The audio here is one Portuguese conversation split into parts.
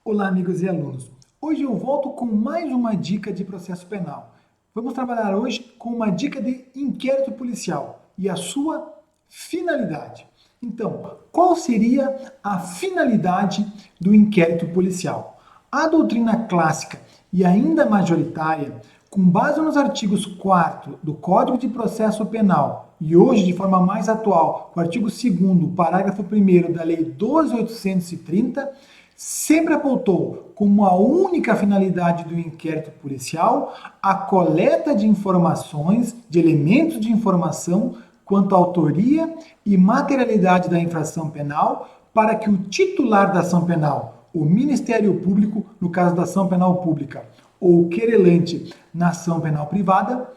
Olá, amigos e alunos. Hoje eu volto com mais uma dica de processo penal. Vamos trabalhar hoje com uma dica de inquérito policial e a sua finalidade. Então, qual seria a finalidade do inquérito policial? A doutrina clássica e ainda majoritária, com base nos artigos 4º do Código de Processo Penal e hoje de forma mais atual, o artigo 2º, parágrafo 1º da Lei 12.830, sempre apontou como a única finalidade do inquérito policial a coleta de informações, de elementos de informação quanto à autoria e materialidade da infração penal para que o titular da ação penal, o Ministério Público, no caso da ação penal pública, ou o querelante na ação penal privada,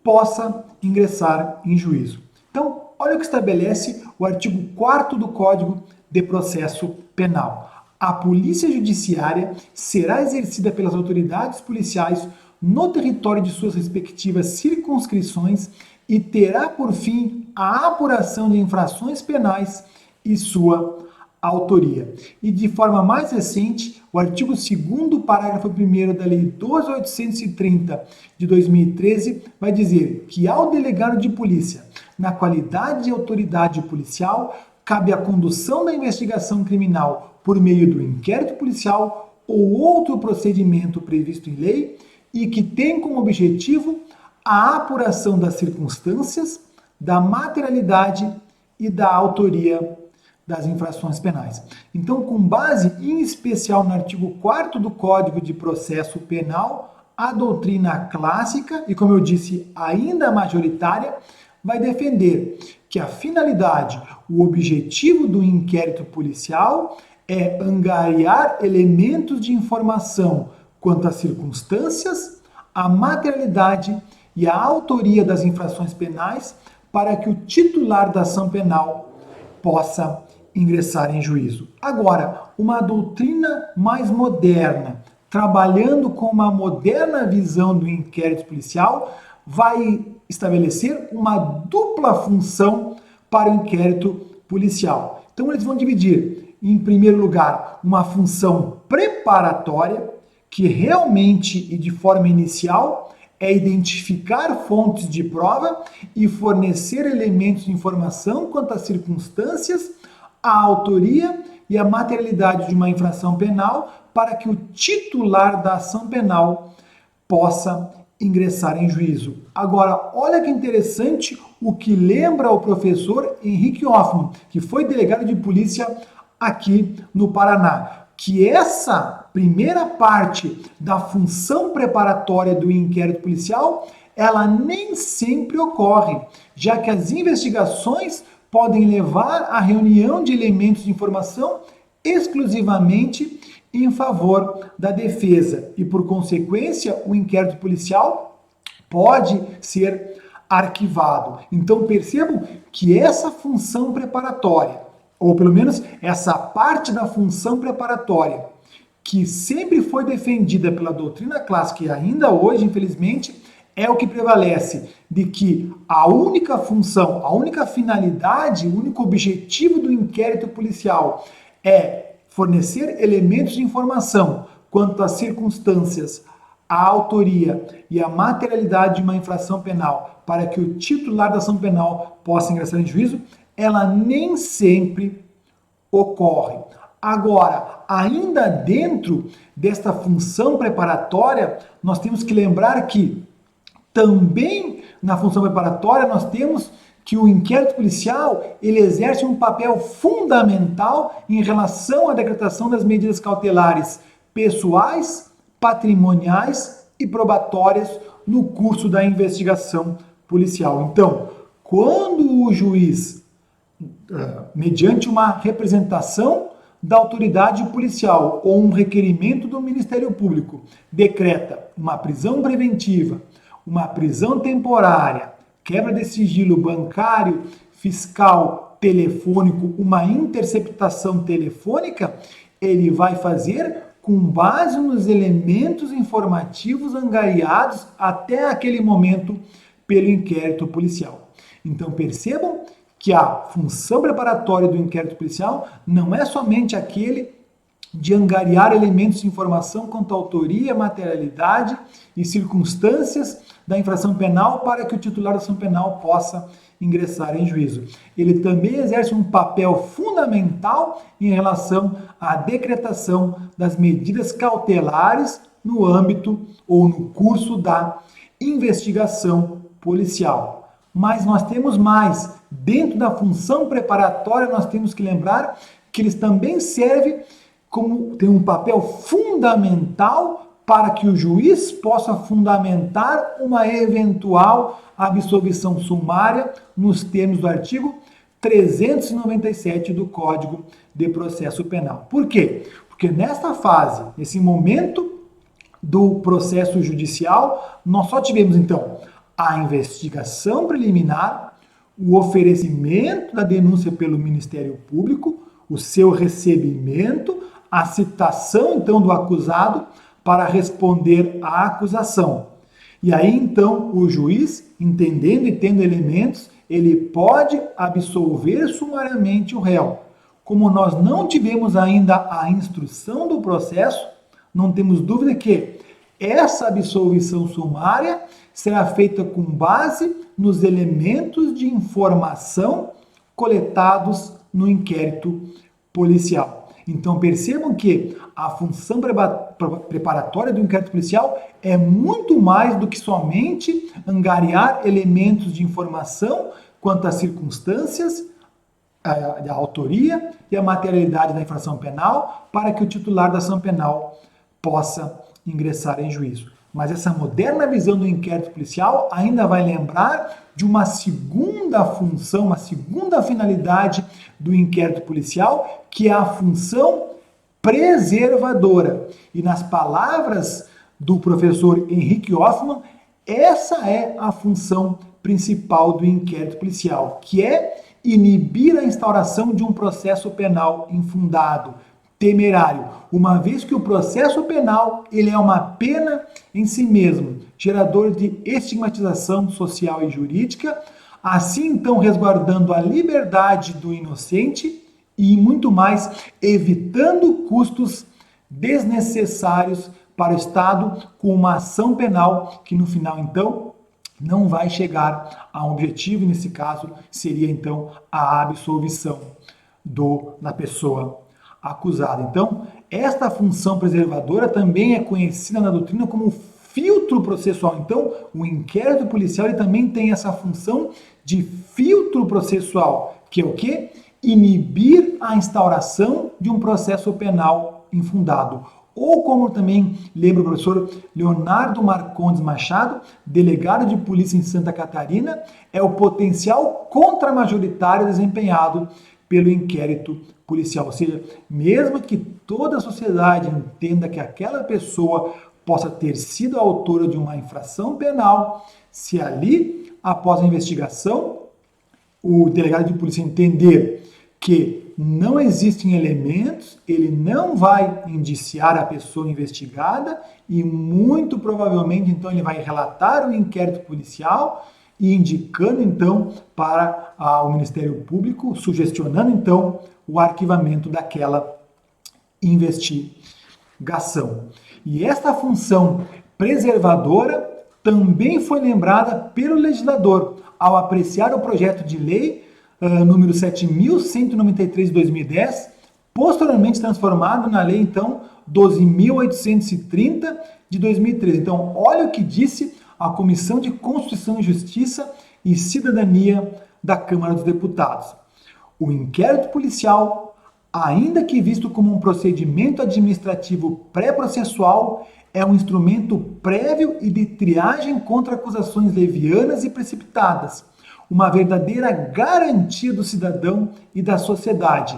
possa ingressar em juízo. Então, olha o que estabelece o artigo 4º do Código de Processo Penal. A polícia judiciária será exercida pelas autoridades policiais no território de suas respectivas circunscrições e terá por fim a apuração de infrações penais e sua autoria. E de forma mais recente, o artigo 2º, parágrafo 1º da Lei 12.830 de 2013 vai dizer que ao delegado de polícia, na qualidade de autoridade policial, cabe a condução da investigação criminal por meio do inquérito policial ou outro procedimento previsto em lei e que tem como objetivo a apuração das circunstâncias, da materialidade e da autoria das infrações penais. Então, com base em especial no artigo 4º do Código de Processo Penal, a doutrina clássica e, como eu disse, ainda majoritária, vai defender que a finalidade, o objetivo do inquérito policial é angariar elementos de informação quanto às circunstâncias, a materialidade e a autoria das infrações penais para que o titular da ação penal possa ingressar em juízo. Agora, uma doutrina mais moderna, trabalhando com uma moderna visão do inquérito policial, vai estabelecer uma dupla função para o inquérito policial. Então, eles vão dividir, em primeiro lugar, uma função preparatória, que realmente e de forma inicial é identificar fontes de prova e fornecer elementos de informação quanto às circunstâncias, a autoria e a materialidade de uma infração penal para que o titular da ação penal possa ingressar em juízo. Agora, olha que interessante o que lembra o professor Henrique Hoffmann, que foi delegado de polícia aqui no Paraná, que essa primeira parte da função preparatória do inquérito policial, ela nem sempre ocorre, já que as investigações podem levar à reunião de elementos de informação exclusivamente em favor da defesa e, por consequência, o inquérito policial pode ser arquivado. Então, percebam que essa função preparatória, ou pelo menos essa parte da função preparatória, que sempre foi defendida pela doutrina clássica e ainda hoje, infelizmente, é o que prevalece, de que a única função, a única finalidade, o único objetivo do inquérito policial é fornecer elementos de informação quanto às circunstâncias, a autoria e a materialidade de uma infração penal para que o titular da ação penal possa ingressar em juízo, ela nem sempre ocorre. Agora, ainda dentro desta função preparatória, nós temos que lembrar que também na função preparatória nós temos que o inquérito policial ele exerce um papel fundamental em relação à decretação das medidas cautelares pessoais, patrimoniais e probatórias no curso da investigação policial. Então, quando o juiz, mediante uma representação da autoridade policial ou um requerimento do Ministério Público, decreta uma prisão preventiva, uma prisão temporária, quebra de sigilo bancário, fiscal, telefônico, uma interceptação telefônica, ele vai fazer com base nos elementos informativos angariados até aquele momento pelo inquérito policial. Então percebam que a função preparatória do inquérito policial não é somente aquele de angariar elementos de informação quanto à autoria, materialidade e circunstâncias da infração penal para que o titular da ação penal possa ingressar em juízo. Ele também exerce um papel fundamental em relação à decretação das medidas cautelares no âmbito ou no curso da investigação policial. Mas nós temos mais. Dentro da função preparatória, nós temos que lembrar que eles também servem como tem um papel fundamental para que o juiz possa fundamentar uma eventual absolvição sumária nos termos do artigo 397 do Código de Processo Penal. Por quê? Porque nesta fase, nesse momento do processo judicial, nós só tivemos então a investigação preliminar, o oferecimento da denúncia pelo Ministério Público, o seu recebimento, a citação então do acusado para responder à acusação. E aí então o juiz, entendendo e tendo elementos, ele pode absolver sumariamente o réu. Como nós não tivemos ainda a instrução do processo, não temos dúvida que essa absolvição sumária será feita com base nos elementos de informação coletados no inquérito policial. Então percebam que a função preparatória do inquérito policial é muito mais do que somente angariar elementos de informação quanto às circunstâncias, a autoria e a materialidade da infração penal para que o titular da ação penal possa ingressar em juízo. Mas essa moderna visão do inquérito policial ainda vai lembrar de uma segunda função, uma segunda finalidade do inquérito policial, que é a função preservadora. E nas palavras do professor Henrique Hoffmann, essa é a função principal do inquérito policial, que é inibir a instauração de um processo penal infundado, temerário, uma vez que o processo penal ele é uma pena em si mesmo, gerador de estigmatização social e jurídica, assim então resguardando a liberdade do inocente e muito mais, evitando custos desnecessários para o Estado com uma ação penal que no final então não vai chegar a um objetivo, e nesse caso seria então a absolvição da pessoa acusada. Então, esta função preservadora também é conhecida na doutrina como filtro processual. Então, o inquérito policial ele também tem essa função de filtro processual, que é o quê? Inibir a instauração de um processo penal infundado. Ou como também lembra o professor Leonardo Marcondes Machado, delegado de polícia em Santa Catarina, é o potencial contramajoritário desempenhado pelo inquérito policial. Ou seja, mesmo que toda a sociedade entenda que aquela pessoa possa ter sido a autora de uma infração penal, se ali, após a investigação, o delegado de polícia entender que não existem elementos, ele não vai indiciar a pessoa investigada e muito provavelmente então ele vai relatar o inquérito policial e indicando então para o Ministério Público, sugestionando então o arquivamento daquela investigação. E esta função preservadora também foi lembrada pelo legislador ao apreciar o projeto de lei número 7.193 de 2010, posteriormente transformado na lei então 12.830 de 2013. Então, olha o que disse a Comissão de Constituição e Justiça e Cidadania da Câmara dos Deputados. O inquérito policial, ainda que visto como um procedimento administrativo pré-processual, é um instrumento prévio e de triagem contra acusações levianas e precipitadas, uma verdadeira garantia do cidadão e da sociedade,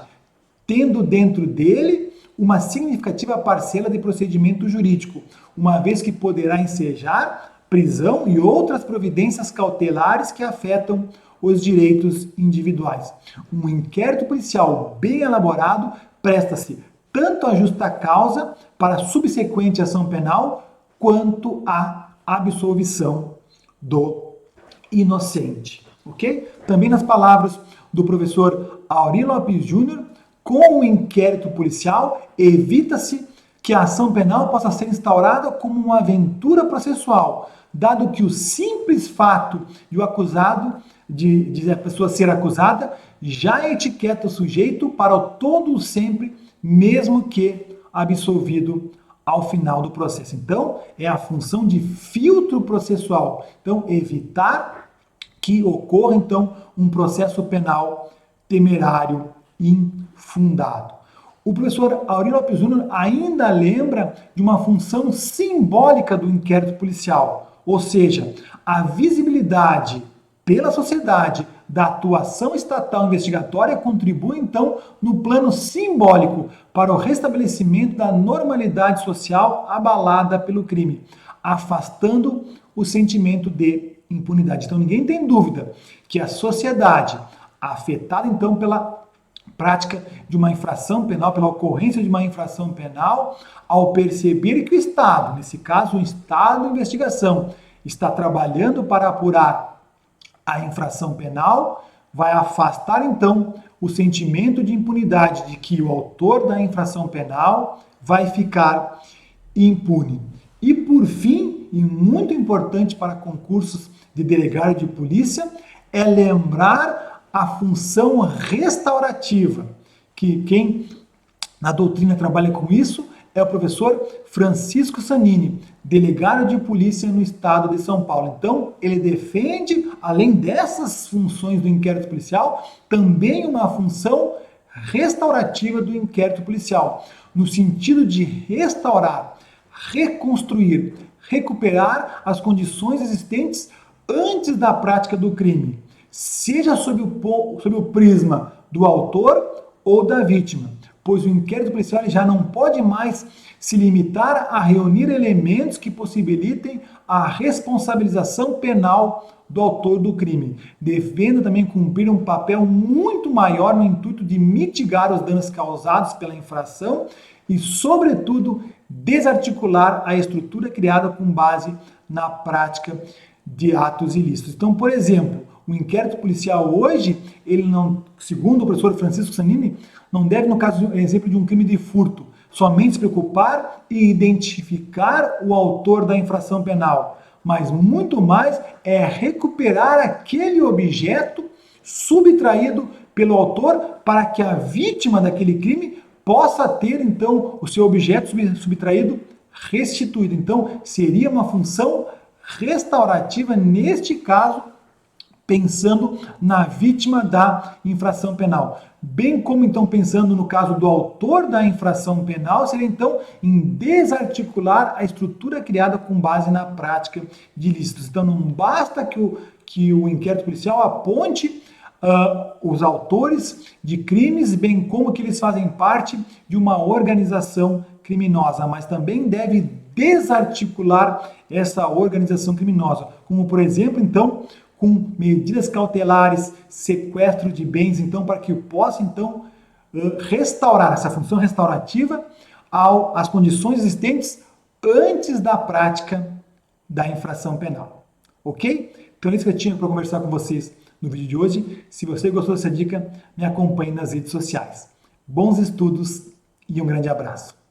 tendo dentro dele uma significativa parcela de procedimento jurídico, uma vez que poderá ensejar prisão e outras providências cautelares que afetam os direitos individuais. Um inquérito policial bem elaborado presta-se tanto à justa causa para a subsequente ação penal, quanto à absolvição do inocente. Ok? Também nas palavras do professor Auri Lopes Júnior, Com o inquérito policial, evita-se que a ação penal possa ser instaurada como uma aventura processual, dado que o simples fato de o acusado, de a pessoa ser acusada, já etiqueta o sujeito para o todo sempre, mesmo que absolvido ao final do processo. Então, é a função de filtro processual. Então, evitar que ocorra, então, um processo penal temerário infundado. O professor Aurélio Lopes Júnior ainda lembra de uma função simbólica do inquérito policial, ou seja, a visibilidade pela sociedade da atuação estatal investigatória contribui, então, no plano simbólico para o restabelecimento da normalidade social abalada pelo crime, afastando o sentimento de impunidade. Então, ninguém tem dúvida que a sociedade, afetada, então, pela prática de uma infração penal, pela ocorrência de uma infração penal, ao perceber que o Estado, nesse caso o Estado de investigação, está trabalhando para apurar a infração penal, vai afastar então o sentimento de impunidade de que o autor da infração penal vai ficar impune. E por fim, e muito importante para concursos de delegado de polícia, é lembrar a função restaurativa, que quem na doutrina trabalha com isso é o professor Francisco Sanini, delegado de polícia no estado de São Paulo. Então, ele defende, além dessas funções do inquérito policial, também uma função restaurativa do inquérito policial, no sentido de restaurar, reconstruir, recuperar as condições existentes antes da prática do crime, seja sob o prisma do autor ou da vítima, pois o inquérito policial já não pode mais se limitar a reunir elementos que possibilitem a responsabilização penal do autor do crime, devendo também cumprir um papel muito maior no intuito de mitigar os danos causados pela infração e, sobretudo, desarticular a estrutura criada com base na prática de atos ilícitos. Então, por exemplo, o inquérito policial hoje, ele não, segundo o professor Francisco Sanini, não deve, no caso, exemplo de um crime de furto, somente se preocupar e identificar o autor da infração penal, mas muito mais é recuperar aquele objeto subtraído pelo autor para que a vítima daquele crime possa ter, então, o seu objeto subtraído restituído. Então, seria uma função restaurativa neste caso, pensando na vítima da infração penal. Bem como, então, pensando no caso do autor da infração penal, seria, então, em desarticular a estrutura criada com base na prática de ilícitos. Então, não basta que o inquérito policial aponte os autores de crimes, bem como que eles fazem parte de uma organização criminosa, mas também deve desarticular essa organização criminosa, como, por exemplo, então, com medidas cautelares, sequestro de bens, então, para que possa, então, restaurar essa função restaurativa às condições existentes antes da prática da infração penal. Ok? Então, é isso que eu tinha para conversar com vocês no vídeo de hoje. Se você gostou dessa dica, me acompanhe nas redes sociais. Bons estudos e um grande abraço.